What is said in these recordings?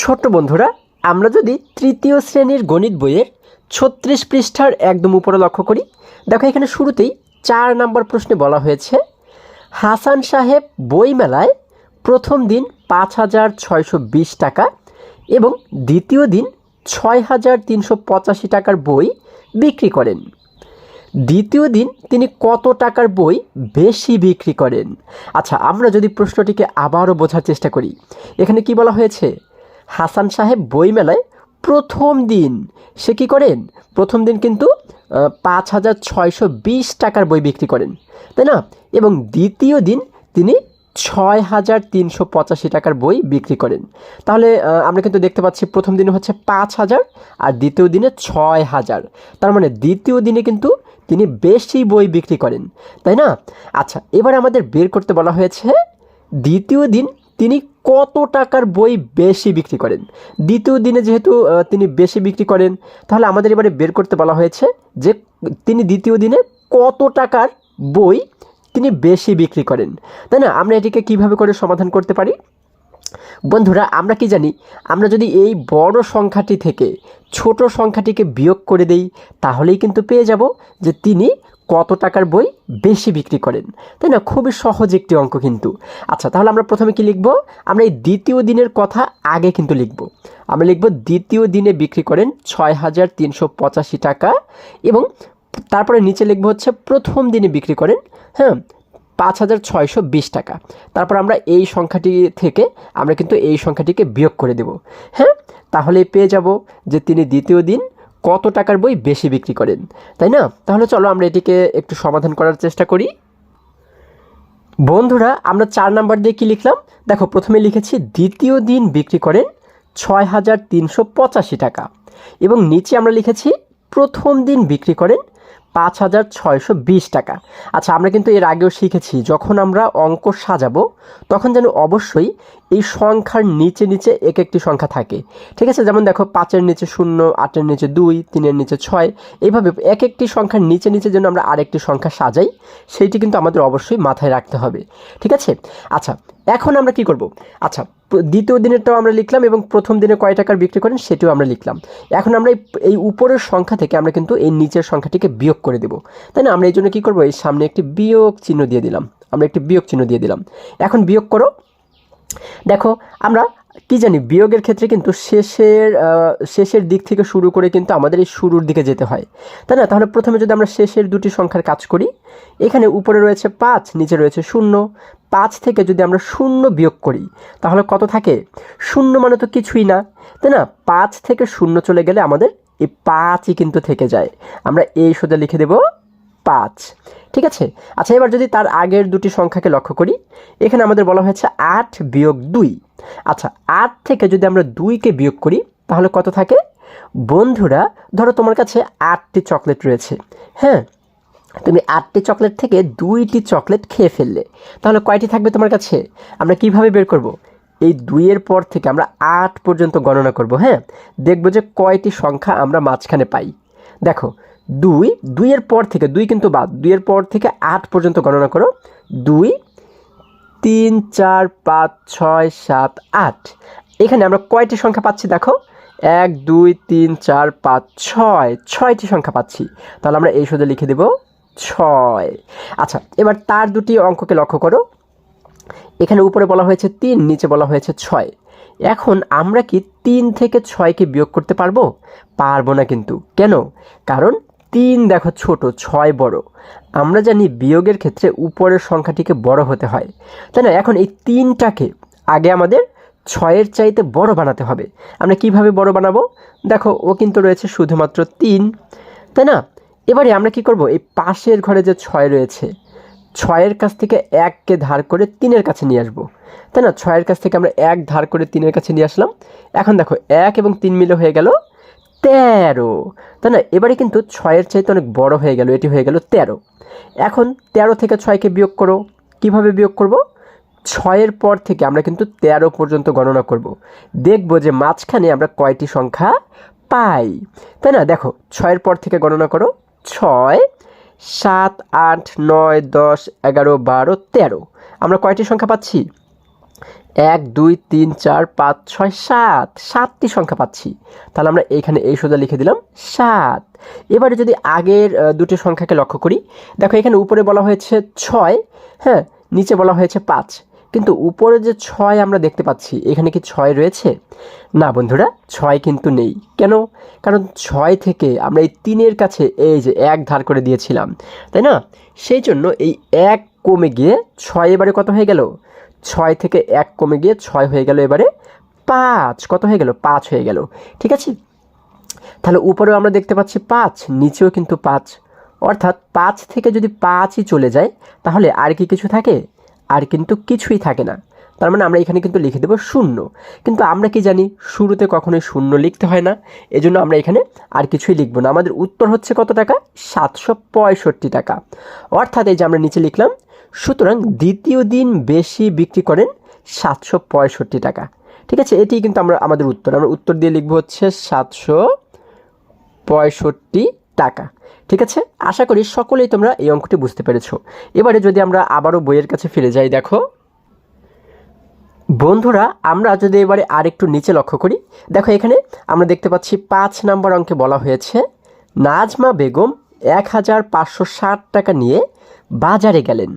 ছোট্ট বন্ধুরা, আমরা যদি তৃতীয় শ্রেণীর গণিত বইয়ের ৩৬ পৃষ্ঠার একদম উপরে লক্ষ্য করি, দেখো এখানে শুরুতেই ৪ নম্বর প্রশ্নে বলা হয়েছে হাসান সাহেব বইমেলায় প্রথম দিন ৫,৬২০ টাকা এবং দ্বিতীয় দিন ৬,৩৮৫ টাকার বই বিক্রি করেন। দ্বিতীয় দিন তিনি কত টাকার বই বেশি বিক্রি করেন? আচ্ছা, আমরা যদি প্রশ্নটিকে আবারও বোঝার চেষ্টা করি, এখানে কি বলা হয়েছে? হাসান সাহেব বইমেলায় প্রথম দিন সে কী করেন? প্রথম দিন কিন্তু ৫,৬২০ টাকার বই বিক্রি করেন, তাই না? এবং দ্বিতীয় দিন তিনি ৬,৩৮৫ টাকার বই বিক্রি করেন। তাহলে আমরা কিন্তু দেখতে পাচ্ছি প্রথম দিনে হচ্ছে ৫,০০০ আর দ্বিতীয় দিনে ৬,০০০। তার মানে দ্বিতীয় দিনে কিন্তু তিনি বেশি বই বিক্রি করেন, তাই না? আচ্ছা, এবার আমাদের বের করতে বলা হয়েছে দ্বিতীয় দিন তিনি কত টাকার বই বেশি বিক্রি করেন। দ্বিতীয় দিনে যেহেতু তিনি বেশি বিক্রি করেন, তাহলে আমাদের এবারে বের করতে বলা হয়েছে যে তিনি দ্বিতীয় দিনে কত টাকার বই তিনি বেশি বিক্রি করেন, তাই না? আমরা এটিকে কিভাবে করে সমাধান করতে পারি? বন্ধুরা, আমরা কি জানি? আমরা যদি এই বড় সংখ্যাটি থেকে ছোট সংখ্যাটিকে বিয়োগ করে দেই, তাহলেই কিন্তু পেয়ে যাব যে তিনি কত টাকার বই বেশি বিক্রি করেন, তাই না? খুবই সহজ একটি অঙ্ক কিন্তু। আচ্ছা, তাহলে আমরা প্রথমে কি লিখব? আমরা এই দ্বিতীয় দিনের কথা আগে কিন্তু লিখব। আমরা লিখব দ্বিতীয় দিনে বিক্রি করেন ৬,৩৮৫ টাকা এবং তারপরে নিচে লিখব হচ্ছে প্রথম দিনে বিক্রি করেন ৫,৬২০ টাকা। তারপর আমরা এই সংখ্যাটি থেকে আমরা কিন্তু এই সংখ্যাটিকে বিয়োগ করে দেব। তাহলে পেয়ে যাব যে তিনি দ্বিতীয় দিন কত টাকার বই বেশি বিক্রি করেন, তাই না? তাহলে চলো আমরা এটিকে একটু সমাধান করার চেষ্টা করি। বন্ধুরা, আমরা ৪ নাম্বার দিয়ে কী লিখলাম? দেখো, প্রথমে লিখেছি দ্বিতীয় দিন বিক্রি করেন ৬,৩৮৫ টাকা এবং নিচে আমরা লিখেছি প্রথম দিন বিক্রি করেন ৫,৬২০ টাকা। আচ্ছা, আমরা কিন্তু এর আগেও শিখেছি যখন আমরা অঙ্ক সাজাবো তখন যেন অবশ্যই এই সংখ্যার নিচে নিচে এক একটি সংখ্যা থাকে, ঠিক আছে? যেমন দেখো, ৫-এর নিচে ০, ৮-এর নিচে ২, ৩-এর নিচে ৬, এইভাবে এক একটি সংখ্যার নিচে নিচে যেন আমরা আরেকটি সংখ্যা সাজাই, সেইটি কিন্তু আমাদের অবশ্যই মাথায় রাখতে হবে, ঠিক আছে? আচ্ছা, এখন আমরা কি করব? আচ্ছা, দ্বিতীয় দিনেরটাও আমরা লিখলাম এবং প্রথম দিনে কয় টাকার বিক্রি করেন সেটিও আমরা লিখলাম। এখন আমরা এই উপরের সংখ্যা থেকে আমরা কিন্তু এই নিচের সংখ্যাটিকে বিয়োগ করে দেব, তাই না? আমরা এই জন্য কী করবো? এই সামনে একটি বিয়োগ চিহ্ন দিয়ে দিলাম। এখন বিয়োগ করো। দেখো, আমরা কি জানি, বিয়োগের ক্ষেত্রে কিন্তু শেষের দিক থেকে শুরু করে কিন্তু আমাদের এই শুরুর দিকে যেতে হয়, তাই না? তাহলে প্রথমে যদি আমরা শেষের দুটি সংখ্যার কাজ করি, এখানে উপরে রয়েছে ৫, নিচে রয়েছে ০। ৫ থেকে যদি আমরা ০ বিয়োগ করি তাহলে কত থাকে? ০ মানে তো কিছুই না, তাই না? ৫ থেকে ০ চলে গেলে আমাদের এই ৫ই কিন্তু থেকে যায়। আমরা এই সোজা লিখে দেব ৫, ঠিক আছে? আচ্ছা, এবার যদি তার আগের দুটি সংখ্যাকে লক্ষ্য করি, এখানে আমাদের বলা হয়েছে ৮ বিয়োগ ২। আচ্ছা, ৮ থেকে যদি আমরা ২কে বিয়োগ করি তাহলে কত থাকে? বন্ধুরা, ধরো তোমার কাছে ৮টি চকলেট রয়েছে, তুমি ৮টি চকলেট থেকে ২টি চকলেট খেয়ে ফেললে, তাহলে কয়টি থাকবে তোমার কাছে? আমরা কিভাবে বের করব? এই ২-এর পর থেকে আমরা ৮ পর্যন্ত গণনা করব। দেখব যে কয়টি সংখ্যা আমরা মাঝখানে পাই। দেখো, ২-এর পর থেকে ২ কিন্তু বাদ, ২-এর পর থেকে ৮ পর্যন্ত গণনা করো। ২, ৩, ৪, ৫, ৬, ৭, ৮। এখানে আমরা কয়টি সংখ্যা পাচ্ছি? দেখো, ১, ২, ৩, ৪, ৫, ৬টি সংখ্যা পাচ্ছি। তাহলে আমরা এই সোজা লিখে দেব ৬। আচ্ছা, এবার তার দুটি অঙ্ককে লক্ষ্য করো। এখানে উপরে বলা হয়েছে ৩, নিচে বলা হয়েছে ৬। এখন আমরা কি ৩ থেকে ৬কে বিয়োগ করতে পারবো? পারবো না কিন্তু। কেন? কারণ ৩ দেখো ছোট, ৬ বড়। আমরা জানি বিয়োগের ক্ষেত্রে উপরের সংখ্যাটিকে বড় হতে হয়, তাই না? এখন এই ৩টাকে আগে আমাদের ৬-এর চাইতে বড় বানাতে হবে। আমরা কিভাবে বড় বানাবো? দেখো, ও কিন্তু রয়েছে শুধুমাত্র ৩, তাই না? এবারে আমরা কি করব? এই পাশের ঘরে যে ৬ রয়েছে, ৬-এর কাছ থেকে ১কে ধার করে ৩-এর কাছে নিয়ে আসবো, তাই না? ৬-এর কাছ থেকে আমরা ১ ধার করে ৩-এর কাছে নিয়ে আসলাম। এখন দেখো, ১ এবং ৩ মিলে হয়ে গেল ১৩, তাই না? এবারে কিন্তু ৬-এর চাইতে অনেক বড় হয়ে গেল, এটি হয়ে গেল ১৩। এখন ১৩ থেকে ৬কে বিয়োগ করো। কিভাবে বিয়োগ করব? ৬-এর পর থেকে আমরা কিন্তু ১৩ পর্যন্ত গণনা করব। দেখব যে মাঝখানে আমরা কয়টি সংখ্যা পাই, তাই না? দেখো, ৬-এর পর থেকে গণনা করো। ৬, ৭, ৮, ৯, ১০, ১১, ১২, ১৩। আমরা কয়টি সংখ্যা পাচ্ছি? 1 2 3 4 5 6 7, 7টি সংখ্যা পাচ্ছি। তাহলে আমরা এইখানে এই সোজা লিখে দিলাম 7। এবারে যদি আগের দুটি সংখ্যাকে লক্ষ্য করি, দেখো এখানে উপরে বলা হয়েছে 6, হ্যাঁ, নিচে বলা হয়েছে 5, কিন্তু উপরে যে 6 আমরা দেখতে পাচ্ছি, এখানে কি 6 রয়েছে? না বন্ধুরা, 6 কিন্তু নেই। কেন? কারণ 6 থেকে আমরা এই 3-এর কাছে এই যে 1 ধার করে দিয়েছিলাম, তাই না? সেই জন্য এই 1 কমে গিয়ে 6 এবারে কত হয়ে গেল? 6 থেকে 1 কমে গিয়ে 6 হয়ে গেল এবারে 5। কত হয়ে গেল? 5 হয়ে গেল। ঠিক আছে, তাহলে উপরেও আমরা দেখতে পাচ্ছি 5, নিচেও কিন্তু 5, অর্থাৎ 5 থেকে যদি 5ই চলে যায় তাহলে আর কি কিছু থাকে? আর কিন্তু কিছুই থাকে না। তার মানে আমরা এখানে কিন্তু লিখে দেব 0। কিন্তু আমরা কি জানি শুরুতে কখনোই 0 লিখতে হয় না, এজন্য আমরা এখানে আর কিছুই লিখব না। আমাদের উত্তর হচ্ছে কত টাকা? 765 টাকা। অর্থাৎ এই যে আমরা নিচে লিখলাম, সুতরাং দ্বিতীয় দিন বেশি বিক্রি করেন 765 টাকা। ঠিক আছে, এটি কিন্তু আমাদের উত্তর। আমরা উত্তর দিয়ে লিখব হচ্ছে 765 টাকা। ঠিক আছে, আশা করি সকলেই তোমরা এই অঙ্কটি বুঝতে পেরেছো। এবারে যদি আমরা আবারও বইয়ের কাছে ফিরে যাই, দেখো বন্ধুরা, আমরা যদি এবারে আরেকটু নিচে লক্ষ্য করি, দেখো এখানে আমরা দেখতে পাচ্ছি 5 নম্বর অঙ্কে বলা হয়েছে নাজমা বেগম 1560 টাকা নিয়ে বাজারে গেলেন।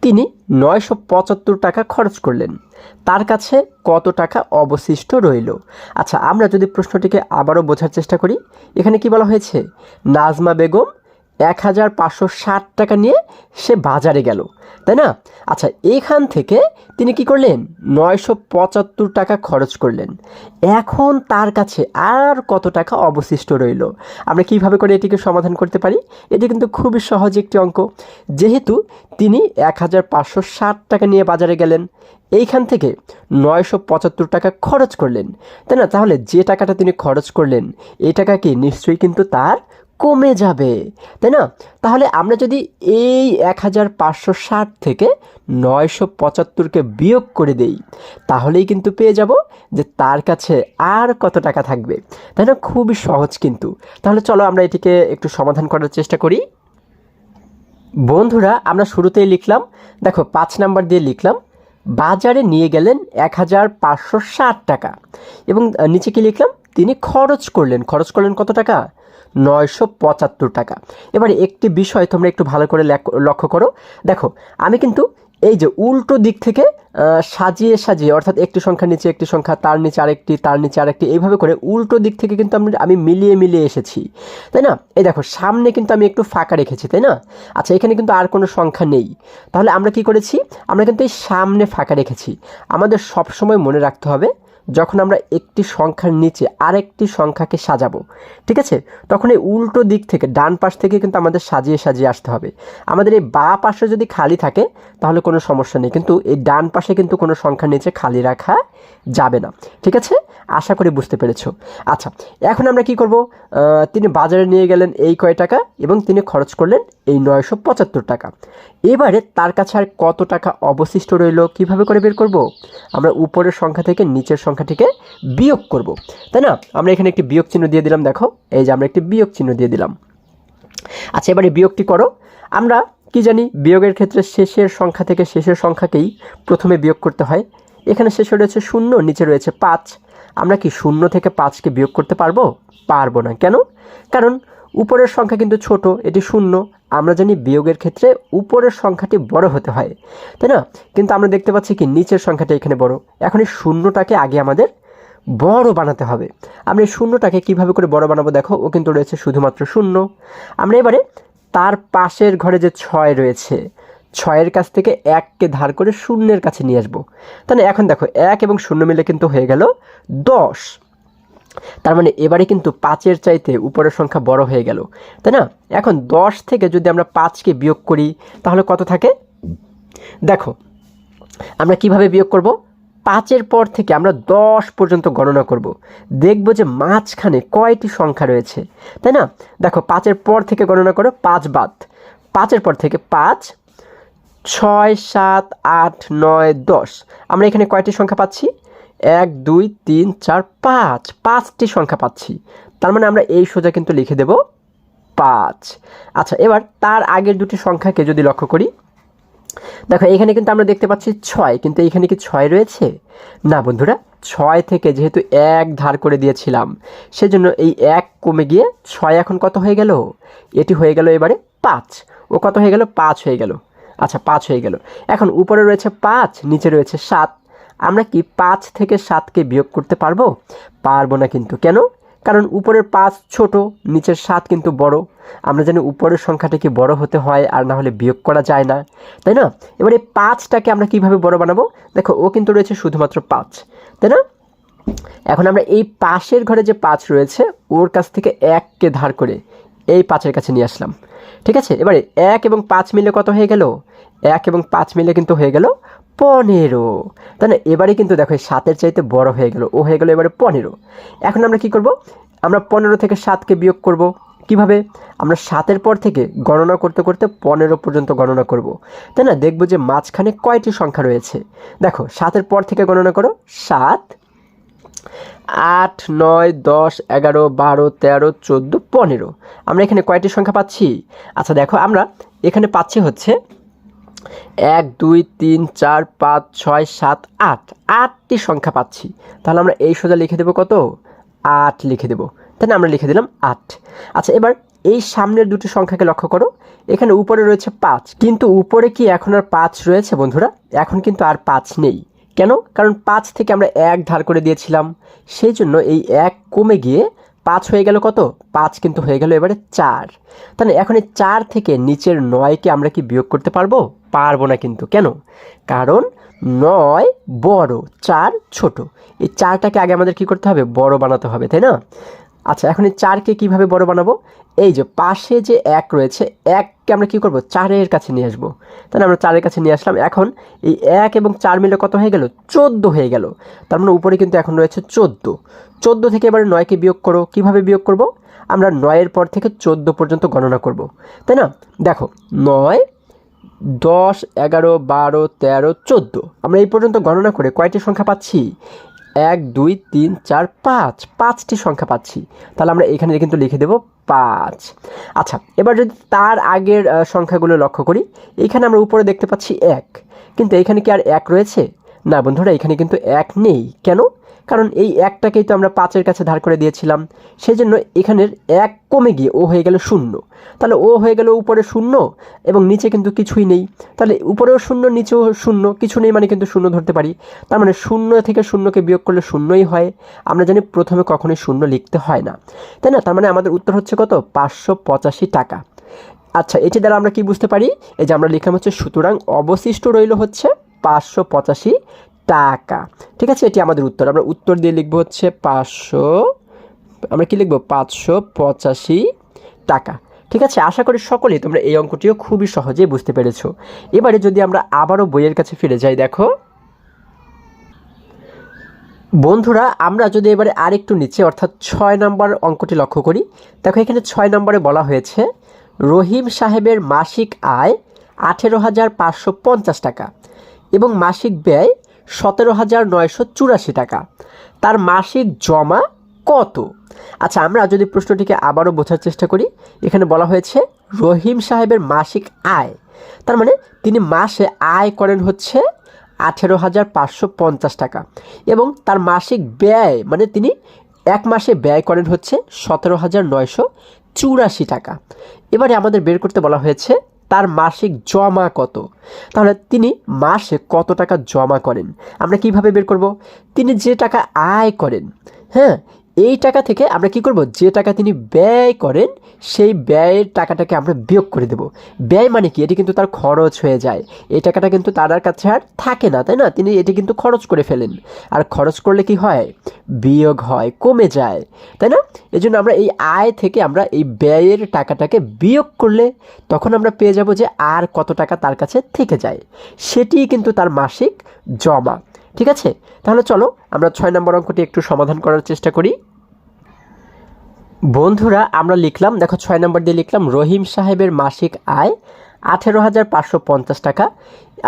তিনি 975 টাকা খরচ করলেন। তার কাছে কত টাকা অবশিষ্ট রইল? আচ্ছা, আমরা যদি প্রশ্নটিকে আবারও বোঝার চেষ্টা করি, এখানে কি বলা হয়েছে? নাজমা বেগম 1560 টাকা নিয়ে সে বাজারে গেল, তাই না? আচ্ছা, এখান থেকে তিনি কি করলেন? 975 টাকা খরচ করলেন। এখন তার কাছে আর কত টাকা অবশিষ্ট রইল? আমরা কিভাবে করে এটিকে সমাধান করতে পারি? এটি কিন্তু খুবই সহজ একটি অঙ্ক। যেহেতু তিনি 1560 টাকা নিয়ে বাজারে গেলেন, এইখান থেকে 975 টাকা খরচ করলেন, তাই না? তাহলে যে টাকাটা তিনি খরচ করলেন, এই টাকা কি নিশ্চয়ই কিন্তু তার কমে যাবে, তাই না? তাহলে আমরা যদি এই 1560 থেকে 975কে বিয়োগ করে দেই, তাহলেই কিন্তু পেয়ে যাব যে তার কাছে আর কত টাকা থাকবে, তাই না? খুবই সহজ কিন্তু। তাহলে চলো আমরা এটিকে একটু সমাধান করার চেষ্টা করি। বন্ধুরা, আমরা শুরুতেই লিখলাম, দেখো 5 নাম্বার দিয়ে লিখলাম বাজারে নিয়ে গেলেন 1560 টাকা, এবং নিচে কি লিখলাম? তিনি খরচ করলেন কত টাকা? 975 টাকা। এবারে একটি বিষয় তোমরা একটু ভালো করে লক্ষ্য করো। দেখো আমি কিন্তু এই যে উল্টো দিক থেকে সাজিয়ে সাজিয়ে, অর্থাৎ একটি সংখ্যা নিচে একটি সংখ্যা, তার নিচে আরেকটি, তার নিচে আরেকটি, এইভাবে করে উল্টো দিক থেকে কিন্তু আমি মিলিয়ে মিলিয়ে এসেছি, তাই না? এই দেখো সামনে কিন্তু আমি একটু ফাঁকা রেখেছি, তাই না? আচ্ছা, এখানে কিন্তু আর কোনো সংখ্যা নেই। তাহলে আমরা কি করেছি? আমরা কিন্তু এই সামনে ফাঁকা রেখেছি। আমাদের সবসময় মনে রাখতে হবে, যখন আমরা একটি সংখ্যার নিচে আরেকটি সংখ্যাকে সাজাবো, ঠিক আছে, তখন এই উল্টো দিক থেকে ডান পাশ থেকে কিন্তু আমাদের সাজিয়ে সাজিয়ে আসতে হবে। আমাদের এই বাঁ পাশে যদি খালি থাকে তাহলে কোনো সমস্যা নেই, কিন্তু এই ডান পাশে কিন্তু কোনো সংখ্যার নিচে খালি রাখা যাবে না। ঠিক আছে, আশা করি বুঝতে পেরেছো। আচ্ছা, এখন আমরা কি করব? তিনি বাজারে নিয়ে গেলেন এই কয় টাকা, এবং তিনি খরচ করলেন এই 975 টাকা। এবারে তার কাছে আর কত টাকা অবশিষ্ট রইল কিভাবে করে বের করব? আমরা উপরের সংখ্যা থেকে নিচের সংখ্যাটিকে বিয়োগ করব, তাই না? আমরা এখানে একটি বিয়োগ চিহ্ন দিয়ে দিলাম। দেখো এই যে আমরা একটি বিয়োগ চিহ্ন দিয়ে দিলাম। আচ্ছা, এবারে বিয়োগটি করো। আমরা কি জানি বিয়োগের ক্ষেত্রে শেষের সংখ্যা থেকে শেষের সংখ্যাকেই প্রথমে বিয়োগ করতে হয়। এখানে শেষে রয়েছে 0, নিচে রয়েছে 5। আমরা কি 0 থেকে 5কে বিয়োগ করতে পারবো? পারবো না। কেন? কারণ উপরের সংখ্যা কিন্তু ছোট, এটি 0। আমরা জানি বিয়োগের ক্ষেত্রে উপরের সংখ্যাটি বড় হতে হয়, তাই না? কিন্তু আমরা দেখতে পাচ্ছি কি নিচের সংখ্যাটা এখানে বড়। এখন এই 0টাকে আগে আমাদের বড় বানাতে হবে। আমরা এই 0টাকে কীভাবে করে বড় বানাবো? দেখো ও কিন্তু রয়েছে শুধুমাত্র 0। আমরা এবারে তার পাশের ঘরে যে 6 রয়েছে, 6-এর কাছ থেকে 1কে ধার করে 0-এর কাছে নিয়ে আসবো। তাহলে এখন দেখো 1 এবং 0 মিলে কিন্তু হয়ে গেল 10। তার মানে এবারে কিন্তু 5-এর চাইতে উপরের সংখ্যা বড় হয়ে গেল, তাই না? এখন 10 থেকে যদি আমরা 5কে বিয়োগ করি তাহলে কত থাকে? দেখো আমরা কিভাবে বিয়োগ করব? 5-এর পর থেকে আমরা 10 পর্যন্ত গণনা করব, দেখব যে মাঝখানে কয়টি সংখ্যা রয়েছে, তাই না? দেখো 5-এর পর থেকে গণনা করো, 5 বাদ। 5-এর পর থেকে 5, 6, 7, 8, 9, 10। আমরা এখানে কয়টি সংখ্যা পাচ্ছি? 1, 2, 3, 4, 5, 5টি সংখ্যা পাচ্ছি। তার মানে আমরা এই সোজা কিন্তু লিখে দেব 5। আচ্ছা, এবার তার আগের দুটি সংখ্যাকে যদি লক্ষ্য করি, দেখো এখানে কিন্তু আমরা দেখতে পাচ্ছি 6, কিন্তু এখানে কি 6 রয়েছে? না বন্ধুরা, 6 থেকে যেহেতু 1 ধার করে দিয়েছিলাম, সেজন্য এই 1 কমে গিয়ে 6 এখন কত হয়ে গেল? এটি হয়ে গেল এবারে 5। ও কত হয়ে গেল? 5 হয়ে গেল। আচ্ছা 5 হয়ে গেল। এখন উপরে রয়েছে 5, নিচে রয়েছে 7। আমরা কি 5 থেকে 7কে বিয়োগ করতে পারবো? পারবো না কিন্তু। কেন? কারণ উপরের 5 ছোট, নিচের 7 কিন্তু বড়। আমরা জানি উপরের সংখ্যাটা কি বড় হতে হয়, আর না হলে বিয়োগ করা যায় না, তাই না? এবার এই 5টাকে আমরা কিভাবে বড় বানাবো? দেখো ও কিন্তু রয়েছে শুধুমাত্র 5, তাই না? এখন আমরা এই পাশের ঘরে যে 5 রয়েছে ওর কাছ থেকে 1কে ধার করে এই 5-এর কাছে নিয়ে আসলাম। ঠিক আছে, এবারে 1 এবং 5 মিলে কত হয়ে গেল? 1 এবং 5 মিলে কিন্তু হয়ে গেল 15, তাই না? এবারে কিন্তু দেখো 7-এর চাইতে বড় হয়ে গেল, ও হয়ে গেল এবারে 15। এখন আমরা কি করব? আমরা 15 থেকে 7কে বিয়োগ করব। কিভাবে? আমরা 7-এর পর থেকে গণনা করতে করতে 15 পর্যন্ত গণনা করব, তাই না? দেখব যে মাঝখানে কয়টি সংখ্যা রয়েছে। দেখো 7-এর পর থেকে গণনা করো। 7, 8, 9, 10, 11, 12, 13, 14, 15। আমরা এখানে কয়টি সংখ্যা পাচ্ছি? আচ্ছা দেখো আমরা এখানে পাচ্ছি হচ্ছে 1, 2, 3, 4, 5, 6, 7, 8, 8টি সংখ্যা পাচ্ছি। তাহলে আমরা এই সোজা লিখে দেবো কত? 8 লিখে দেবো, তাই না? আমরা লিখে দিলাম 8। আচ্ছা এবার এই সামনের দুটি সংখ্যাকে লক্ষ্য করো। এখানে উপরে রয়েছে 5, কিন্তু উপরে কি এখন আর 5 রয়েছে বন্ধুরা? এখন কিন্তু আর 5 নেই। কেন? কারণ 5 থেকে আমরা 1 ধার করে দিয়েছিলাম, সেই জন্য এই 1 কমে গিয়ে 5 হয়ে গেল কত? 5 কিন্তু হয়ে গেল এবারে 4। তাহলে এখন এই 4 থেকে নিচের 9কে আমরা কি বিয়োগ করতে পারবো? পারবো না কিন্তু। কেন? কারণ 9 বড়, 4 ছোট। এই 4টাকে আগে আমাদের কি করতে হবে? বড় বানাতে হবে, তাই না? আচ্ছা এখন এই 4কে কীভাবে বড় বানাবো? এই যে পাশে যে 1 রয়েছে, 1কে আমরা কী করবো? 4-এর কাছে নিয়ে আসবো, তাহলে আমরা 4-এর কাছে নিয়ে আসলাম। এখন এই 1 এবং 4 মিলে কত হয়ে গেল? 14 হয়ে গেল। তার মানে উপরে কিন্তু এখন রয়েছে 14। 14 থেকে এবারে 9কে বিয়োগ করো। কিভাবে বিয়োগ করব? আমরা 9-এর পর থেকে 14 পর্যন্ত গণনা করব, তাই না? দেখো 9, 10, 11, 12, 13, 14। আমরা এই পর্যন্ত গণনা করে কয়টি সংখ্যা পাচ্ছি? 1, 2, 3, 4, 5, 5টি সংখ্যা পাচ্ছি। তাহলে আমরা এখানে কিন্তু লিখে দেব 5। আচ্ছা এবার যদি তার আগের সংখ্যাগুলো লক্ষ্য করি, এখানে আমরা উপরে দেখতে পাচ্ছি 1, কিন্তু এখানে কি আর 1 রয়েছে? না বন্ধুরা, এখানে কিন্তু 1 নেই। কেন? কারণ এই 1টাকেই তো আমরা 5-এর কাছে ধার করে দিয়েছিলাম, সেই জন্য এখানের 1 কমে গিয়ে ও হয়ে গেল 0। তাহলে ও হয়ে গেল উপরে 0 এবং নিচে কিন্তু কিছুই নেই। তাহলে উপরেও 0, নিচেও 0, কিছু নেই মানে কিন্তু 0 ধরতে পারি। তার মানে 0 থেকে 0কে বিয়োগ করলে 0ই হয়। আমরা জানি প্রথমে কখনোই 0 লিখতে হয় না, তাই না? তার মানে আমাদের উত্তর হচ্ছে কত? 585 টাকা। আচ্ছা এটি দ্বারা আমরা কি বুঝতে পারি? এই যে আমরা লিখলাম হচ্ছে সুতরাং অবশিষ্ট রইল হচ্ছে 585 টাকা। ঠিক আছে, এটি আমাদের উত্তর। আমরা উত্তর দিয়ে লিখবো হচ্ছে 500, আমরা কি লিখবো? 585 টাকা। ঠিক আছে, আশা করি সকলেই তোমরা এই অঙ্কটিও খুবই সহজেই বুঝতে পেরেছো। এবারে যদি আমরা আবারও বইয়ের কাছে ফিরে যাই, দেখো বন্ধুরা আমরা যদি এবারে আরেকটু নিচে অর্থাৎ 6 নম্বর অঙ্কটি লক্ষ্য করি, দেখো এখানে 6 নম্বরে বলা হয়েছে রহিম সাহেবের মাসিক আয় 18,550 টাকা এবং মাসিক ব্যয় 17,984 টাকা। তার মাসিক জমা কত? আচ্ছা আমরা যদি প্রশ্নটিকে আবারও বোঝার চেষ্টা করি, এখানে বলা হয়েছে রহিম সাহেবের মাসিক আয়, তার মানে তিনি মাসে আয় করেন হচ্ছে 18,550 টাকা এবং তার মাসিক ব্যয় মানে তিনি এক মাসে ব্যয় করেন হচ্ছে 17,984 টাকা। এবারে আমাদের বের করতে বলা হয়েছে তার মাসিক জমা কত। তাহলে তিনি মাসে কত টাকা জমা করেন আমরা কিভাবে বের করব? তিনি যে টাকা আয় করেন, হ্যাঁ, এই টাকা থেকে আমরা কি করব? যে টাকা তিনি ব্যয় করেন সেই ব্যয়ের টাকাটাকে আমরা বিয়োগ করে দেব। ব্যয় মানে কি? এটি কিন্তু তার খরচ হয়ে যায়, এই টাকাটা কিন্তু তার কাছে আর থাকে না, তাই না? তিনি এটি কিন্তু খরচ করে ফেলেন, আর খরচ করলে কি হয়? বিয়োগ হয়, কমে যায়, তাই না? এজন্য আমরা এই আয় থেকে আমরা এই ব্যয়ের টাকাটাকে বিয়োগ করলে তখন আমরা পেয়ে যাব যে আর কত টাকা তার কাছে থেকে যায়, সেটিই কিন্তু তার মাসিক জমা। ঠিক আছে, তাহলে চলো আমরা 6 নম্বর অঙ্কটি একটু সমাধান করার চেষ্টা করি। বন্ধুরা আমরা লিখলাম, দেখো 6 নম্বর দিয়ে লিখলাম রহিম সাহেবের মাসিক আয় 18,550 টাকা,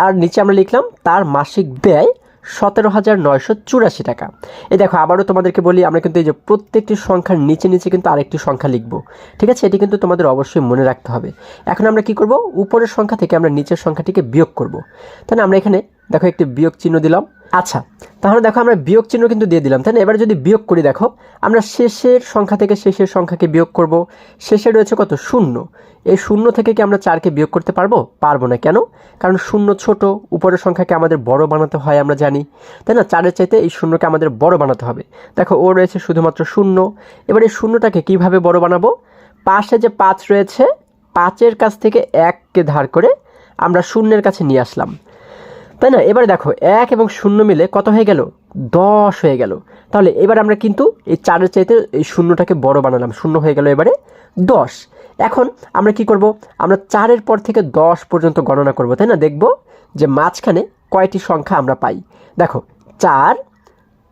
আর নিচে আমরা লিখলাম তার মাসিক ব্যয় 17,984 টাকা। এই দেখো আবারও তোমাদেরকে বলি, আমরা কিন্তু এই যে প্রত্যেকটি সংখ্যার নিচে নিচে কিন্তু আরেকটি সংখ্যা লিখব। ঠিক আছে, এটি কিন্তু তোমাদের অবশ্যই মনে রাখতে হবে। এখন আমরা কি করব, উপরের সংখ্যা থেকে আমরা নিচের সংখ্যাটিকে বিয়োগ করব। তাই না, আমরা এখানে দেখো একটি বিয়োগ চিহ্ন দিলাম। আচ্ছা, তাহলে দেখো আমরা বিয়োগ চিহ্ন কিন্তু দিয়ে দিলাম, তাই না। এবার যদি বিয়োগ করি, দেখো আমরা শেষের সংখ্যা থেকে শেষের সংখ্যাকে বিয়োগ করব। শেষে রয়েছে কত, 0। এই 0 থেকে কি আমরা 4কে বিয়োগ করতে পারবো? পারবো না। কেন? কারণ 0 ছোট, উপরের সংখ্যাকে আমাদের বড় বানাতে হয়, আমরা জানি, তাই না। 4-এর চাইতে এই 0কে আমাদের বড় বানাতে হবে। দেখো ও রয়েছে শুধুমাত্র 0। এবার এই 0টাকে কীভাবে বড় বানাবো? পাশে যে 5 রয়েছে, 5-এর কাছ থেকে 1কে ধার করে আমরা 0-এর কাছে নিয়ে আসলাম, তাই না। এবারে দেখো 1 এবং 0 মিলে কত হয়ে গেল? 10 হয়ে গেল। তাহলে এবার আমরা কিন্তু এই 4-এর চাইতে এই 0টাকে বড় বানালাম, 0 হয়ে গেল এবারে 10। এখন আমরা কি করব, আমরা 4-এর পর থেকে 10 পর্যন্ত গণনা করব, তাই না। দেখব যে মাঝখানে কয়টি সংখ্যা আমরা পাই। দেখো 4,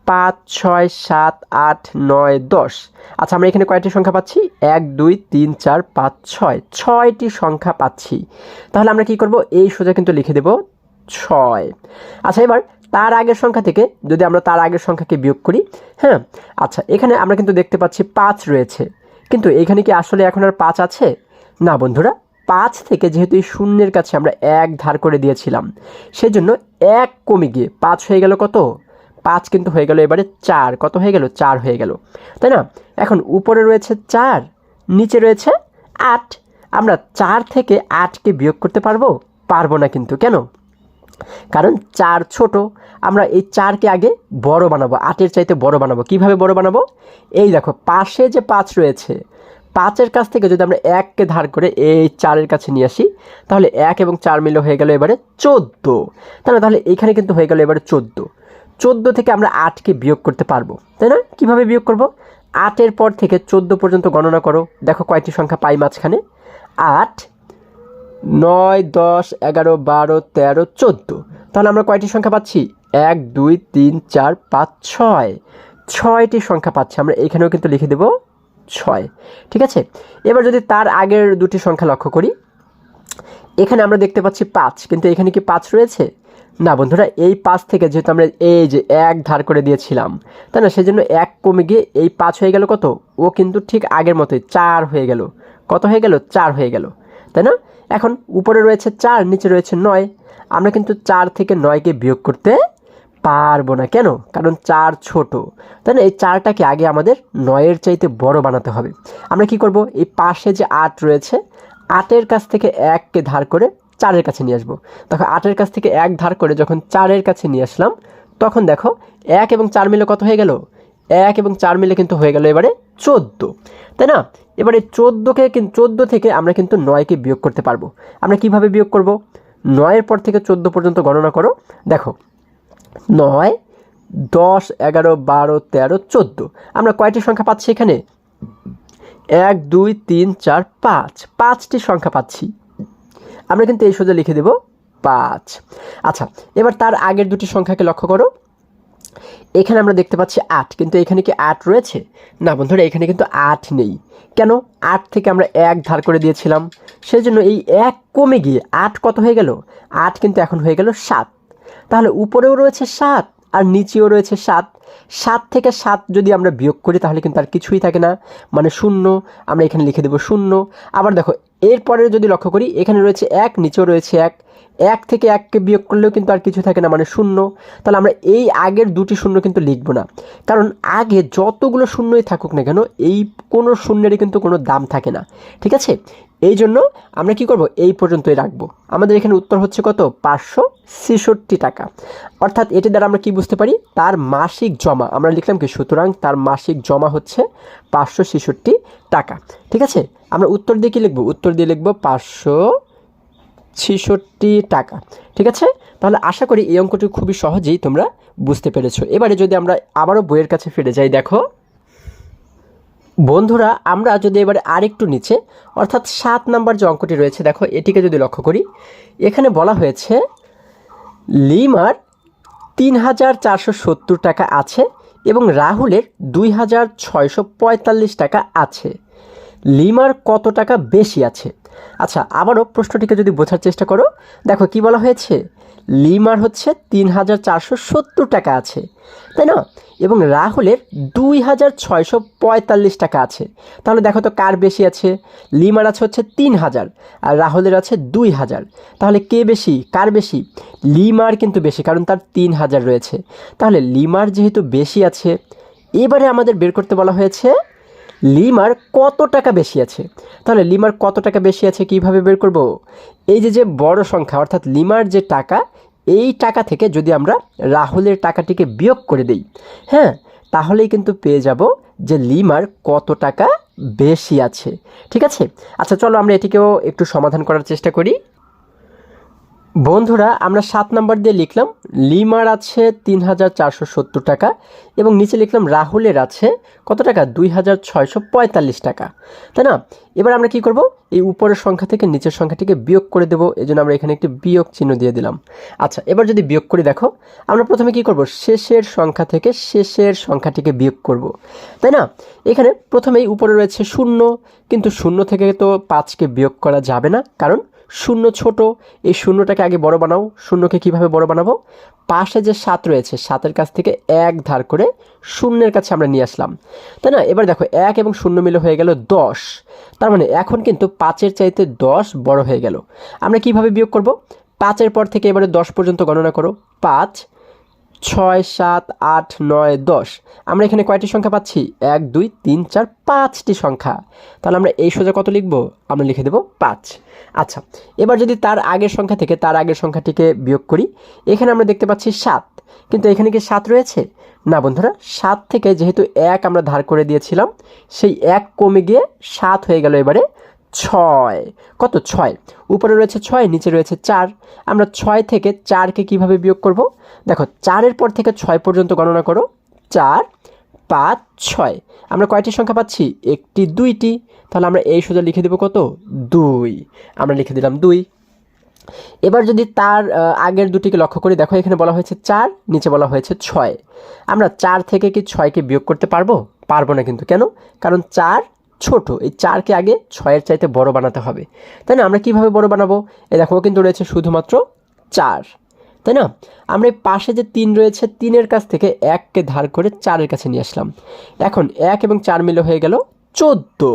5, 6, 7, 8, 9, 10। আচ্ছা, আমরা এখানে কয়টি সংখ্যা পাচ্ছি? 1, 2, 3, 4, 5, 6, 6টি সংখ্যা পাচ্ছি। তাহলে আমরা কি করব, এই সোজা কিন্তু লিখে দেব 6। আচ্ছা, এবার তার আগের সংখ্যা থেকে যদি আমরা তার আগের সংখ্যাকে বিয়োগ করি, হ্যাঁ। আচ্ছা, এখানে আমরা কিন্তু দেখতে পাচ্ছি 5 রয়েছে, কিন্তু এখানে কি আসলে এখন আর 5 আছে? না বন্ধুরা, 5 থেকে যেহেতু এই 0-এর কাছে আমরা 1 ধার করে দিয়েছিলাম, সেজন্য 1 কমে গিয়ে 5 হয়ে গেল কত? 5 কিন্তু হয়ে গেল এবারে 4। কত হয়ে গেল? 4 হয়ে গেল, তাই না। এখন উপরে রয়েছে 4, নিচে রয়েছে 8। আমরা 4 থেকে 8কে বিয়োগ করতে পারবো? পারবো না কিন্তু। কেন? কারণ 4 ছোট, আমরা এই 4কে আগে বড় বানাবো, 8-এর চাইতে বড় বানাবো। কিভাবে বড় বানাবো? এই দেখো পাশে যে 5 রয়েছে, 5-এর কাছ থেকে যদি আমরা 1কে ধার করে এই 4-এর কাছে নিয়ে আসি, তাহলে 1 এবং 4 মিলে হয়ে গেল এবারে 14, তাই না। তাহলে এখানে কিন্তু হয়ে গেল এবারে 14। 14 থেকে আমরা 8কে বিয়োগ করতে পারবো, তাই না। কিভাবে বিয়োগ করব? 8-এর পর থেকে 14 পর্যন্ত গণনা করো। দেখো কয়টি সংখ্যা পাই মাঝখানে? 8, 9, 10, 11, 12, 13, 14। তাহলে আমরা কয়টি সংখ্যা পাচ্ছি? 1, 2, 3, 4, 5, 6। 6টি সংখ্যা পাচ্ছি আমরা, এখানেও কিন্তু লিখে দেব 6। ঠিক আছে, এবার যদি তার আগের দুটি সংখ্যা লক্ষ্য করি, এখানে আমরা দেখতে পাচ্ছি 5, কিন্তু এখানে কি 5 রয়েছে? না বন্ধুরা, এই 5 থেকে যেহেতু আমরা এই যে 1 ধার করে দিয়েছিলাম, তাই না, সেজন্য 1 কমে গিয়ে এই 5 হয়ে গেল কত? ও কিন্তু ঠিক আগের মতোই 4 হয়ে গেল। কত হয়ে গেল? 4 হয়ে গেল, তাই না। এখন উপরে রয়েছে 4, নিচে রয়েছে 9। আমরা কিন্তু 4 থেকে 9কে বিয়োগ করতে পারবো না। কেন? কারণ 4 ছোট, তাই না। এই 4টাকে আগে আমাদের 9-এর চাইতে বড় বানাতে হবে। আমরা কি করব, এই পাশে যে 8 রয়েছে, 8-এর কাছ থেকে 1কে ধার করে 4-এর কাছে নিয়ে আসবো। তখন 8-এর কাছ থেকে 1 ধার করে যখন 4-এর কাছে নিয়ে আসলাম, তখন দেখো 1 এবং 4 মিলে কত হয়ে গেল? 1 এবং 4 মিলে কিন্তু হয়ে গেল এবারে 14, তাই না। এবারে 14 থেকে আমরা কিন্তু 9কে বিয়োগ করতে পারবো। আমরা কিভাবে বিয়োগ করব? 9-এর পর থেকে 14 পর্যন্ত গণনা করো। দেখো 9, 10, 11, 12, 13, 14। আমরা কয়টি সংখ্যা পাচ্ছি এখানে? 1, 2, 3, 4, 5। 5টি সংখ্যা পাচ্ছি। আমরা কিন্তু এই সোজা লিখে দেব 5। আচ্ছা, এবার তার আগের দুটি সংখ্যাকে লক্ষ্য করো। এখানে আমরা দেখতে পাচ্ছি 8, কিন্তু এখানে কি 8 রয়েছে? না বন্ধুরা, এখানে কিন্তু 8 নেই। কেন? 8 থেকে আমরা 1 ধার করে দিয়েছিলাম, সেই জন্য এই 1 কমে গিয়ে 8 কত হয়ে গেল? 8 কিন্তু এখন হয়ে গেল 7। তাহলে উপরেও রয়েছে 7 আর নিচেও রয়েছে 7। 7 থেকে 7 যদি আমরা বিয়োগ করি, তাহলে কিন্তু আর কিছুই থাকে না, মানে 0। আমরা এখানে লিখে দেব 0। আবার দেখো এরপরে যদি লক্ষ্য করি, এখানে রয়েছে 1, নিচেও রয়েছে 1। 1 থেকে 1কে বিয়োগ করলেও কিন্তু আর কিছু থাকে না, মানে 0। তাহলে আমরা এই আগের দুটি 0 কিন্তু লিখব না, কারণ আগে যতগুলো শূন্যই থাকুক না কেন, এই কোনো শূন্যেরই কিন্তু কোনো দাম থাকে না। ঠিক আছে, এই জন্য আমরা কি করব, এই পর্যন্তই রাখবো। আমাদের এখানে উত্তর হচ্ছে কত? 566 টাকা। অর্থাৎ এটি দ্বারা আমরা কি বুঝতে পারি? তার মাসিক জমা আমরা লিখলাম কি, সুতরাং তার মাসিক জমা হচ্ছে 566 টাকা। ঠিক আছে, আমরা উত্তর দিয়ে কি লিখবো? উত্তর দিয়ে লিখবো 566 টাকা। ঠিক আছে, তাহলে আশা করি এই অঙ্কটি খুবই সহজেই তোমরা বুঝতে পেরেছো। এবারে যদি আমরা আবারও বইয়ের কাছে ফিরে যাই, দেখো বন্ধুরা, আমরা যদি এবারে আরেকটু নিচে, অর্থাৎ 7 নাম্বার যে অঙ্কটি রয়েছে, দেখো এটিকে যদি লক্ষ্য করি, এখানে বলা হয়েছে লিমার 3,470 টাকা আছে এবং রাহুলের 2,645 টাকা আছে। লিমার কত টাকা বেশি আছে? আচ্ছা, আবারও প্রশ্নটিকে যদি বোঝার চেষ্টা করো, দেখো কি বলা হয়েছে, লিমার হচ্ছে 3,470 টাকা আছে, তাই না? এবং রাহুলের 2,645 টাকা আছে। তাহলে দেখো তো কার বেশি আছে? লিমার আছে হচ্ছে 3,000 আর রাহুলের আছে 2,000। তাহলে কে বেশি, কার বেশি? লিমার কিন্তু বেশি, কারণ তার 3,000 রয়েছে। তাহলে লিমার যেহেতু বেশি আছে, এবারে আমাদের বের করতে বলা হয়েছে লিমার কত টাকা বেশি আছে। তাহলে লিমার কত টাকা বেশি আছে কিভাবে বের করব? এই যে বড় সংখ্যা অর্থাৎ লিমার যে টাকা, এই টাকা থেকে যদি আমরা রাহুলের টাকাটিকে বিয়োগ করে দেই, হ্যাঁ, তাহলেই কিন্তু পেয়ে যাব যে লিমার কত টাকা বেশি আছে। ঠিক আছে, আচ্ছা চলো আমরা এটিকেও একটু সমাধান করার চেষ্টা করি। বন্ধুরা, আমরা 7 নাম্বার দিয়ে লিখলাম লিমার আছে 3,470 টাকা এবং নিচে লিখলাম রাহুলের আছে কত টাকা? 2,645 টাকা, তাই না? এবার আমরা কি করব? এই উপরের সংখ্যা থেকে নিচের সংখ্যাটিকে বিয়োগ করে দেব। এজন্য আমরা এখানে একটি বিয়োগ চিহ্ন দিয়ে দিলাম। আচ্ছা, এবার যদি বিয়োগ করি, দেখো আমরা প্রথমে কি করব? শেষের সংখ্যা থেকে শেষের সংখ্যাটিকে বিয়োগ করব, তাই না? এখানে প্রথমেই উপরে রয়েছে 0, কিন্তু 0 থেকে তো 5কে বিয়োগ করা যাবে না, কারণ 0 ছোট। এই 0টাকে আগে বড় বানাও। 0কে কিভাবে বড় বানাবো? পাশে যে 7 রয়েছে, 7-এর কাছ থেকে 1 ধার করে 0-এর কাছে আমরা নিয়ে আসলাম, তাই না? এবার দেখো 1 এবং 0 মিলে হয়ে গেল 10। তার মানে এখন কিন্তু 5-এর চাইতে 10 বড় হয়ে গেল। আমরা কিভাবে বিয়োগ করব? 5-এর পর থেকে এবারে 10 পর্যন্ত গণনা করো। 5, 6, 7, 8, 9, 10। আমরা এখানে কয়টি সংখ্যা পাচ্ছি? 1, 2, 3, 4, 5টি সংখ্যা। তাহলে আমরা এই সোজা কত লিখব? আমরা লিখে দেব 5। আচ্ছা, এবার যদি তার আগের সংখ্যা থেকে তার আগের সংখ্যাটিকে বিয়োগ করি, এখানে আমরা দেখতে পাচ্ছি 7, কিন্তু এখানে কি 7 রয়েছে? না বন্ধুরা, 7 থেকে যেহেতু 1 আমরা ধার করে দিয়েছিলাম, সেই 1 কমে গিয়ে 7 হয়ে গেল এবারে 6। কত? 6। উপরে রয়েছে 6, নিচে রয়েছে 4। আমরা 6 থেকে 4কে কিভাবে বিয়োগ করব? দেখো 4-এর পর থেকে 6 পর্যন্ত গণনা করো। 4, 5, 6। আমরা কয়টি সংখ্যা পাচ্ছি? একটি, দুইটি। তাহলে আমরা এই সোজা লিখে দেব কত? 2। আমরা লিখে দিলাম 2। এবার যদি তার আগের দুটিকে লক্ষ্য করি, দেখো এখানে বলা হয়েছে 4, নিচে বলা হয়েছে 6। আমরা 4 থেকে কি 6কে বিয়োগ করতে পারবো? পারবো না। কিন্তু কেন? কারণ 4 ছোট। এই 4কে আগে 6-এর চাইতে বড় বানাতে হবে, তাই না? আমরা কিভাবে বড় বানাবো? এই দেখো কিন্তু রয়েছে শুধুমাত্র 4, তাই না? আমরা এই পাশে যে 3 রয়েছে, 3-এর কাছ থেকে 1কে ধার করে 4-এর কাছে নিয়ে আসলাম। এখন 1 এবং 4 মিলে হয়ে গেল 14।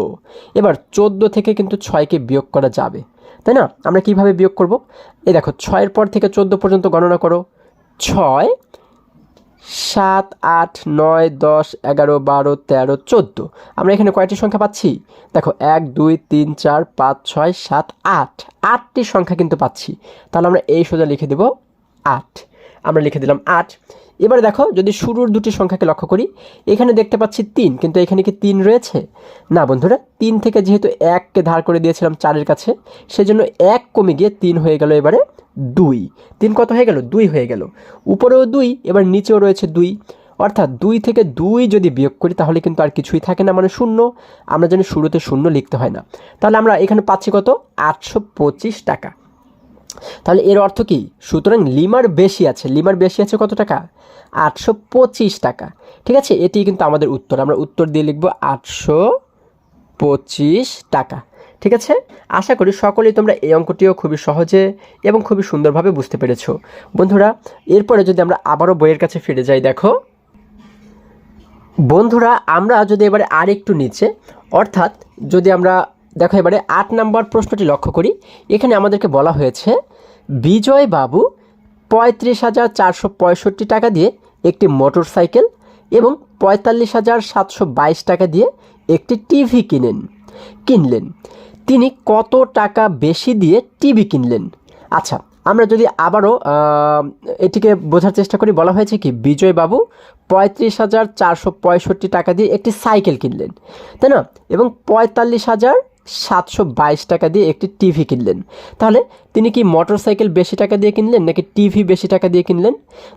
এবার 14 থেকে কিন্তু 6কে বিয়োগ করা যাবে, তাই না? আমরা কিভাবে বিয়োগ করব? এই দেখো 6-এর পর থেকে 14 পর্যন্ত গণনা করো। 6, 7, 8, 9, 10, 11, 12, 13, 14। আমরা এখানে কয়টি সংখ্যা পাচ্ছি? দেখো 1, 2, 3, 4, 5, 6, 7, 8। 8টি সংখ্যা কিন্তু পাচ্ছি। তাহলে আমরা এই সোজা লিখে দেব 8। আমরা লিখে দিলাম 8। এবারে দেখো যদি শুরুর দুটি সংখ্যাকে লক্ষ্য করি, এখানে দেখতে পাচ্ছি 3, কিন্তু এখানে কি 3 রয়েছে? না বন্ধুরা, 3 থেকে যেহেতু 1কে ধার করে দিয়েছিলাম 4-এর কাছে, সেজন্য 1 কমে গিয়ে 3 হয়ে গেল এবারে 2। 3 কত হয়ে গেল? 2 হয়ে গেল। উপরেও 2, এবার নিচেও রয়েছে 2। অর্থাৎ 2 থেকে 2 যদি বিয়োগ করি তাহলে কিন্তু আর কিছুই থাকে না, মানে 0। আমরা জানি শুরুতে 0 লিখতে হয় না। তাহলে আমরা এখানে পাচ্ছি কত? 825 টাকা। তাহলে এর অর্থ কি? সুতরাং লিমার বেশি আছে। লিমার বেশি আছে কত টাকা? 825 টাকা। ঠিক আছে, এটি কিন্তু আমাদের উত্তর। আমরা উত্তর দিয়ে লিখব 825 টাকা। ঠিক আছে, আশা করি সকলেই তোমরা এই অঙ্কটিও খুবই সহজে এবং খুবই সুন্দরভাবে বুঝতে পেরেছো। বন্ধুরা, এরপরে যদি আমরা আবারও বইয়ের কাছে ফিরে যাই, দেখো বন্ধুরা, আমরা যদি এবারে আর একটু নিচে, অর্থাৎ যদি আমরা দেখো এবারে 8 নাম্বার প্রশ্নটি লক্ষ্য করি, এখানে আমাদেরকে বলা হয়েছে বিজয় বাবু 35,465 টাকা দিয়ে একটি মোটর সাইকেল এবং 45,722 টাকা দিয়ে একটি টিভি কিনলেন। তিনি কত টাকা বেশি দিয়ে টিভি কিনলেন? আচ্ছা, আমরা যদি আবারও এটিকে বোঝার চেষ্টা করি, বলা হয়েছে কি বিজয় বাবু 35,465 টাকা দিয়ে একটি সাইকেল কিনলেন, তাই না? এবং 45,722 টাকা দিয়ে একটি টিভি কিনলেন। তাহলে তিনি কি মোটর সাইকেল বেশি টাকা দিয়ে কিনলেন নাকি টিভি বেশি টাকা দিয়ে কিনলেন?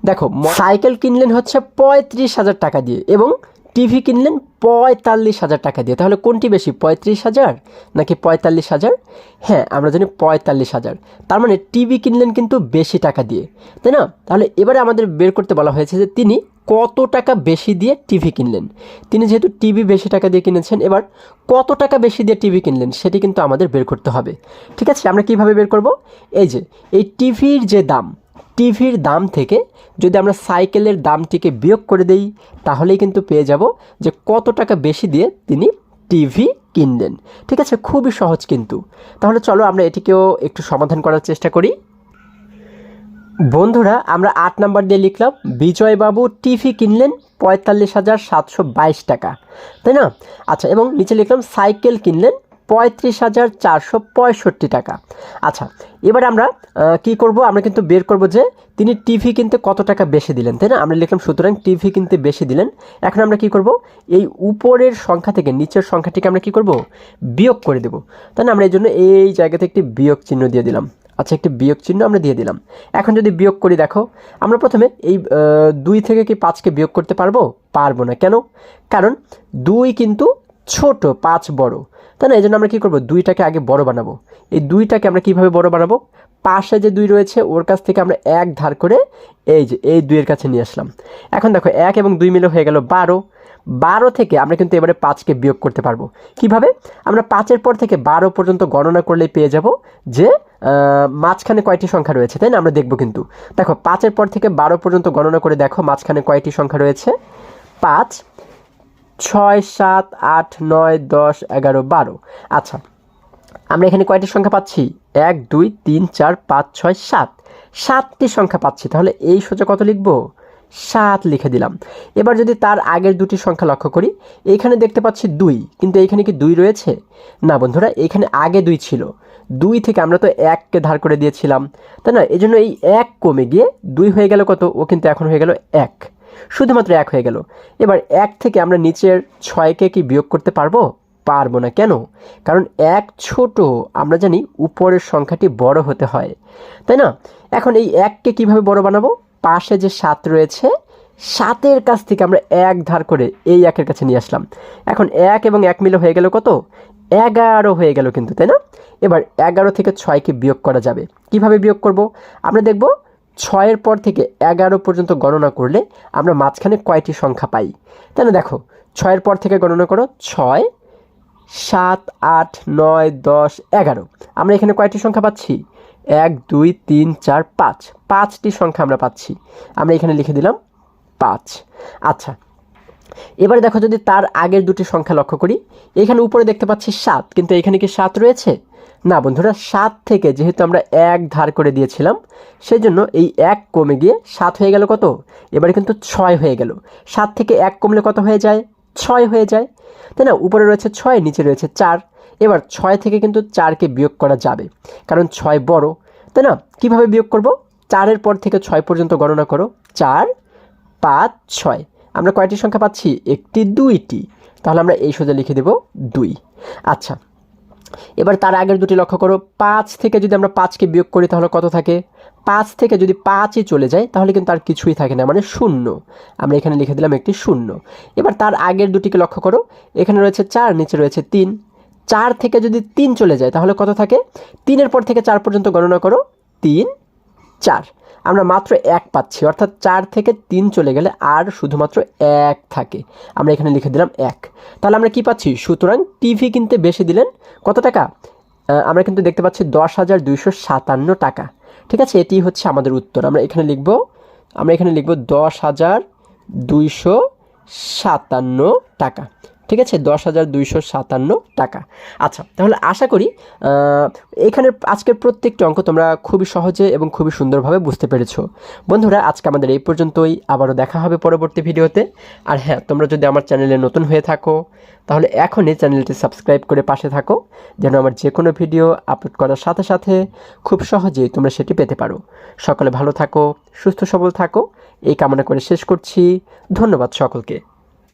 দেখো সাইকেল কিনলেন হচ্ছে 35,000 টাকা দিয়ে এবং টিভি কিনলেন 45,000 টাকা দিয়ে। তাহলে কোনটি বেশি, 35,000 নাকি 45,000? হ্যাঁ, আমরা জানি 45,000। তার মানে টিভি কিনলেন কিন্তু বেশি টাকা দিয়ে, তাই না? তাহলে এবারে আমাদের বের করতে বলা হয়েছে যে তিনি কত টাকা বেশি দিয়ে টিভি কিনলেন। তিনি যেহেতু টিভি বেশি টাকা দিয়ে কিনেছেন, এবার কত টাকা বেশি দিয়ে টিভি কিনলেন সেটি কিন্তু আমাদের বের করতে হবে। ঠিক আছে, আমরা কিভাবে বের করব? এই যে এই টিভির যে দাম, টিভির দাম থেকে যদি আমরা সাইকেলের দামটিকে বিয়োগ করে দেই তাহলেই কিন্তু পেয়ে যাব যে কত টাকা বেশি দিয়ে তিনি টিভি কিনলেন। ঠিক আছে, খুবই সহজ কিন্তু। তাহলে চলো আমরা এটিকেও একটু সমাধান করার চেষ্টা করি। বন্ধুরা, আমরা 8 নাম্বার দিয়ে লিখলাম বিজয়বাবু টিভি কিনলেন 45,722 টাকা, তাই না? আচ্ছা, এবং নিচে লিখলাম সাইকেল কিনলেন 35,465 টাকা। আচ্ছা, এবার আমরা কি করব, আমরা কিন্তু বের করব যে তিনি টিভি কিনতে কত টাকা বেশি দিলেন, তাই না? আমরা লিখলাম সুতরাং টিভি কিনতে বেশি দিলেন। এখন আমরা কি করব, এই উপরের সংখ্যা থেকে নিচের সংখ্যাটিকে আমরা কি করব, বিয়োগ করে দেব, তাই না? আমরা এই জন্য এই জায়গাতে একটি বিয়োগ চিহ্ন দিয়ে দিলাম। আচ্ছা, একটি বিয়োগ চিহ্ন আমরা দিয়ে দিলাম। এখন যদি বিয়োগ করি, দেখো আমরা প্রথমে এই 2 থেকে কি 5কে বিয়োগ করতে পারবো না। কেন? কারণ 2 কিন্তু ছোট, 5 বড়, তাই না? এই জন্য আমরা কী করবো, 2টাকে আগে বড় বানাবো। এই 2টাকে আমরা কীভাবে বড় বানাবো, পাশে যে 2 রয়েছে ওর কাছ থেকে আমরা 1 ধার করে এই যে এই 2-এর কাছে নিয়ে আসলাম। এখন দেখো 1 এবং 2 মিলে হয়ে গেল 12। 12 থেকে আমরা কিন্তু এবারে 5কে বিয়োগ করতে পারবো। কিভাবে? আমরা 5-এর পর থেকে 12 পর্যন্ত গণনা করলেই পেয়ে যাব যে মাঝখানে কয়টি সংখ্যা রয়েছে, তাই না? আমরা দেখব কিন্তু। দেখো 5-এর পর থেকে 12 পর্যন্ত গণনা করে দেখো মাঝখানে কয়টি সংখ্যা রয়েছে। 5, 6, 7, 8, 9, 10, 11, 12। আচ্ছা, আমরা এখানে কয়টি সংখ্যা পাচ্ছি? 1, 2, 3, 4, 5, 6, 7। 7টি সংখ্যা পাচ্ছি। তাহলে এই সোজা কত লিখব? 7 লিখে দিলাম। এবার যদি তার আগের দুটি সংখ্যা লক্ষ্য করি, এখানে দেখতে পাচ্ছি 2, কিন্তু এইখানে কি 2 রয়েছে? না বন্ধুরা, এখানে আগে 2 ছিল। 2 থেকে আমরা তো 1কে ধার করে দিয়েছিলাম, তাই না? এই জন্য এই 1 কমে গিয়ে 2 হয়ে গেল কত? ও কিন্তু এখন হয়ে গেল 1, শুধুমাত্র 1 হয়ে গেল। এবার 1 থেকে আমরা নিচের 6কে কি বিয়োগ করতে পারবো না। কেন? কারণ 1 ছোট, আমরা জানি উপরের সংখ্যাটি বড় হতে হয়, তাই না? এখন এই 1কে কিভাবে বড় বানাবো? পাশে যে 7 রয়েছে, 7-এর কাছ থেকে আমরা 1 ধার করে এই 1-এর কাছে নিয়ে আসলাম। এখন 1 এবং 1 মিলে হয়ে গেল কত? 11 হয়ে গেল কিন্তু, তাই না? এবার 11 থেকে 6কে বিয়োগ করা যাবে। কিভাবে বিয়োগ করব? আমরা দেখব 6-এর পর থেকে 11 পর্যন্ত গণনা করলে আমরা মাঝখানে কয়টি সংখ্যা পাই, তাই না? দেখো 6-এর পর থেকে গণনা করো। 6, 7, 8, 9, 10, 11। আমরা এখানে কয়টি সংখ্যা পাচ্ছি? 1, 2, 3, 4, 5। 5টি সংখ্যা আমরা পাচ্ছি। আমরা এখানে লিখে দিলাম 5। আচ্ছা, এবারে দেখো যদি তার আগের দুটি সংখ্যা লক্ষ্য করি, এখানে উপরে দেখতে পাচ্ছি 7, কিন্তু এখানে কি 7 রয়েছে? না বন্ধুরা, 7 থেকে যেহেতু আমরা 1 ধার করে দিয়েছিলাম, সেই জন্য এই 1 কমে গিয়ে 7 হয়ে গেল কত? এবারে কিন্তু 6 হয়ে গেল। 7 থেকে 1 কমলে কত হয়ে যায়? 6 হয়ে যায়, তাই না? উপরে রয়েছে 6, নিচে রয়েছে 4। এবার 6 থেকে কিন্তু 4কে বিয়োগ করা যাবে, কারণ 6 বড়, তাই না? কিভাবে বিয়োগ করব? 4-এর পর থেকে 6 পর্যন্ত গণনা করো। 4, 5, 6। আমরা কয়টি সংখ্যা পাচ্ছি? 1টি, 2টি। তাহলে আমরা এই সোজা লিখে দেব 2। আচ্ছা, এবার তার আগের দুটি লক্ষ্য করো। 5 থেকে যদি আমরা 5কে বিয়োগ করি তাহলে কত থাকে? 5 থেকে যদি 5ই চলে যায় তাহলে কিন্তু আর কিছুই থাকে না, মানে 0। আমরা এখানে লিখে দিলাম একটি 0। এবার তার আগের দুটিকে লক্ষ্য করো। এখানে রয়েছে 4, নিচে রয়েছে 3। 4 থেকে যদি 3 চলে যায় তাহলে কত থাকে? 3-এর পর থেকে 4 পর্যন্ত গণনা করো। 3, 4। আমরা মাত্র 1 পাচ্ছি, অর্থাৎ 4 থেকে 3 চলে গেলে আর শুধুমাত্র 1 থাকে। আমরা এখানে লিখে দিলাম 1। তাহলে আমরা কি পাচ্ছি? সুতরাং টিভি কিনতে বেশি দিলেন কত টাকা? আমরা কিন্তু দেখতে পাচ্ছি 10,257 টাকা। ঠিক আছে, এটি হচ্ছে আমাদের উত্তর। আমরা এখানে লিখব 10,257 টাকা। ঠিক আছে, 10,257 টাকা। আচ্ছা, তাহলে আশা করি এখানে আজকের প্রত্যেকটি অঙ্ক তোমরা খুবই সহজে এবং খুবই সুন্দরভাবে বুঝতে পেরেছো। বন্ধুরা, আজকে আমাদের এই পর্যন্তই। আবারও দেখা হবে পরবর্তী ভিডিওতে। আর হ্যাঁ, তোমরা যদি আমার চ্যানেলে নতুন হয়ে থাকো তাহলে এখনই চ্যানেলটি সাবস্ক্রাইব করে পাশে থাকো, যেন আমার যে কোনো ভিডিও আপলোড করার সাথে সাথে খুব সহজেই তোমরা সেটি পেতে পারো। সকলে ভালো থাকো, সুস্থ সবল থাকো, এই কামনা করে শেষ করছি। ধন্যবাদ সকলকে।